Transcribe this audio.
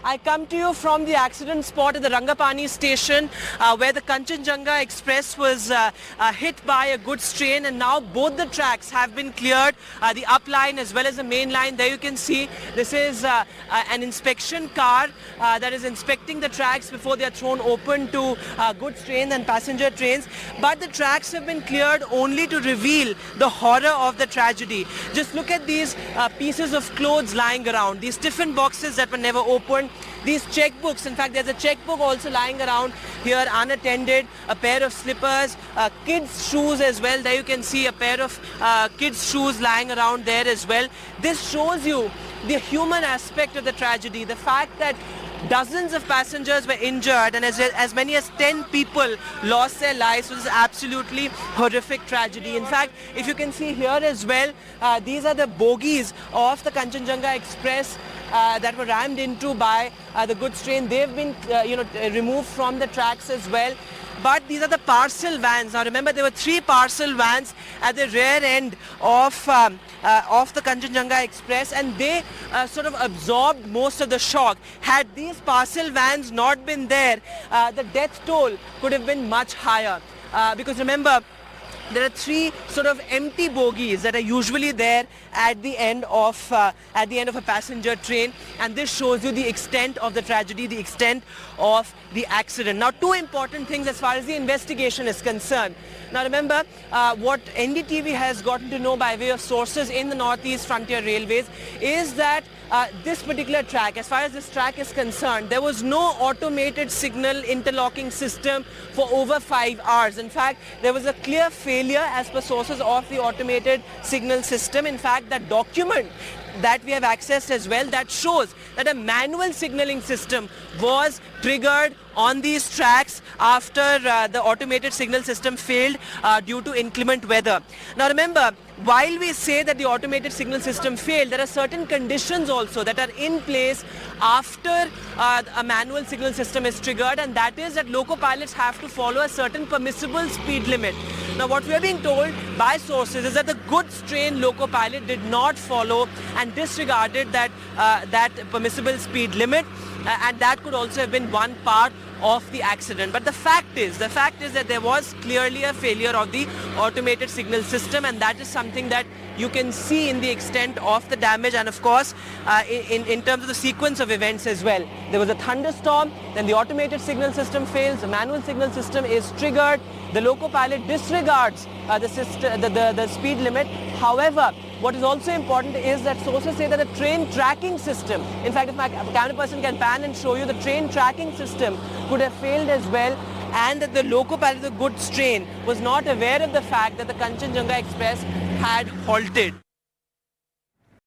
I come to you from the accident spot at the Rangapani station where the Kanchenjunga Express was hit by a goods train, and now both the tracks have been cleared, the up line as well as the main line. There you can see this is an inspection car that is inspecting the tracks before they are thrown open to goods trains and passenger trains. But the tracks have been cleared only to reveal the horror of the tragedy. Just look at these pieces of clothes lying around, these tiffin boxes that were never opened, these checkbooks. In fact, there's a checkbook also lying around here unattended, a pair of slippers, kids' shoes as well. There you can see a pair of kids' shoes lying around there as well. This shows you the human aspect of the tragedy, the fact that dozens of passengers were injured and as many as 10 people lost their lives. So this is absolutely horrific tragedy. In fact, if you can see here as well, these are the bogies of the Kanchenjunga Express that were rammed into by the goods train. They've been removed from the tracks as well. But these are the parcel vans. Now remember, there were 3 parcel vans at the rear end of the Kanchenjunga Express, and they sort of absorbed most of the shock. Had these parcel vans not been there, the death toll could have been much higher. Because remember, there are 3 sort of empty bogies that are usually there at the end of a passenger train, and this shows you the extent of the tragedy, the extent of the accident. Now, 2 important things as far as the investigation is concerned. Now remember, what NDTV has gotten to know by way of sources in the Northeast Frontier Railways is that this particular track, as far as this track is concerned, there was no automated signal interlocking system for over 5 hours. In fact, there was a clear failure as per sources of the automated signal system. In fact, that document that we have accessed as well, that shows that a manual signaling system was triggered on these tracks after the automated signal system failed due to inclement weather. Now remember, while we say that the automated signal system failed, there are certain conditions also that are in place after a manual signal system is triggered, and that is that loco pilots have to follow a certain permissible speed limit. Now what we are being told by sources is that the goods train loco pilot did not follow and disregarded that permissible speed limit, and that could also have been one part of the accident. But the fact is that there was clearly a failure of the automated signal system, and that is something that you can see in the extent of the damage, and of course in terms of the sequence of events as well. There was a thunderstorm, then the automated signal system fails, the manual signal system is triggered, the loco pilot disregards the speed limit. However, what is also important is that sources say that the train tracking system, in fact, if my camera person can pan and show you, the train tracking system could have failed as well, and that the loco pilot of the goods train was not aware of the fact that the Kanchenjunga Express had halted.